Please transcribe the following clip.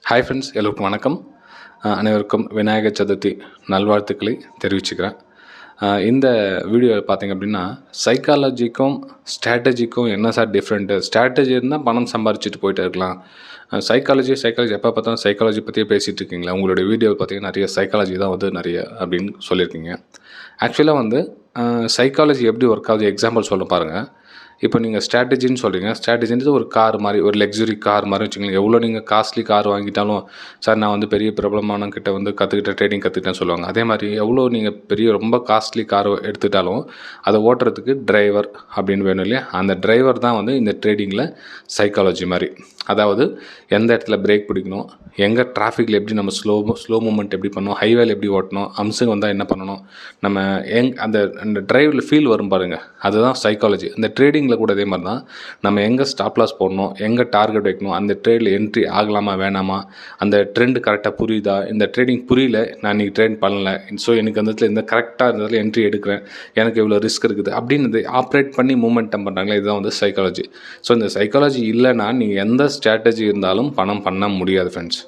Hi friends, எல்லோருக்கும் வணக்கம். அனைவருக்கும் விநாயகர் சதுர்த்தி நல்வாழ்த்துக்களை தெரிவிச்சுக்கிறேன். இந்த வீடியோவில் பார்த்திங்க அப்படின்னா, சைக்காலஜிக்கும் ஸ்ட்ராட்டஜிக்கும் என்ன சார் டிஃப்ரெண்ட்டு? ஸ்ட்ராட்டஜி இருந்தால் பணம் சம்பாரிச்சிட்டு போயிட்டே இருக்கலாம். சைக்காலஜி எப்போ பார்த்தாலும் சைக்காலஜி பற்றியே பேசிகிட்டு இருக்கீங்களா? உங்களுடைய வீடியோவில் பார்த்திங்கன்னா நிறைய சைக்காலஜி தான் நிறைய அப்படின்னு சொல்லியிருக்கீங்க. ஆக்சுவலாக சைக்காலஜி எப்படி ஒர்க் ஆகுது எக்ஸாம்பிள் சொல்ல பாருங்கள். இப்போ நீங்கள் ஸ்ட்ராட்டஜின்னு சொல்கிறீங்க. ஸ்ட்ராட்டஜின்றது ஒரு கார் மாதிரி, ஒரு லக்ஸுரி கார் மாதிரி வச்சுக்கோங்களேன். எவ்வளோ நீங்கள் காஸ்ட்லி கார் வாங்கிட்டாலும், சார் நான் பெரிய பிரபலமானவங்கிட்ட ட்ரேடிங் கற்றுக்கிட்டேன்னு சொல்லுவாங்க. அதே மாதிரி எவ்வளோ நீங்கள் பெரிய ரொம்ப காஸ்ட்லி கார் எடுத்துட்டாலும் அதை ஓட்டுறதுக்கு டிரைவர் அப்படின்னு வேணும் இல்லையா? அந்த டிரைவர் தான் இந்த ட்ரேடிங்கில் சைக்காலஜி மாதிரி. அதாவது எந்த இடத்துல பிரேக் பிடிக்கணும், எங்கே டிராஃபிக்கில் எப்படி நம்ம ஸ்லோ மூமெண்ட் எப்படி பண்ணணும், ஹைவேல எப்படி ஓட்டணும், அம்சம் வந்தால் என்ன பண்ணணும், நம்ம அந்த டிரைவில் ஃபீல் வரும் பாருங்கள், அதுதான் சைக்காலஜி. அந்த ட்ரேடிங்கில் கூட அதே மாதிரி தான். நம்ம எங்கே ஸ்டாப் லாஸ் போடணும், எங்கே டார்கெட் வைக்கணும், அந்த ட்ரேடில் என்ட்ரி ஆகலாமா வேணாமா, அந்த ட்ரெண்டு கரெக்டாக புரியுதா, இந்த ட்ரேடிங் புரியல, நான் இன்றைக்கி ட்ரேட் பண்ணலை, ஸோ எனக்கு அந்த இடத்துல கரெக்டாக இருந்ததில் என்ட்ரி எடுக்கிறேன், எனக்கு இவ்வளோ ரிஸ்க் இருக்குது அப்படின்னு ஆப்ரேட் பண்ணி மூமெண்டம் பண்ணுறாங்களே, இதுதான் சைக்காலஜி. ஸோ இந்த சைக்காலஜி இல்லைன்னா நீங்கள் எந்த ஸ்ட்ராட்டஜி இருந்தாலும் பணம் பண்ண முடியாது ஃப்ரெண்ட்ஸ்.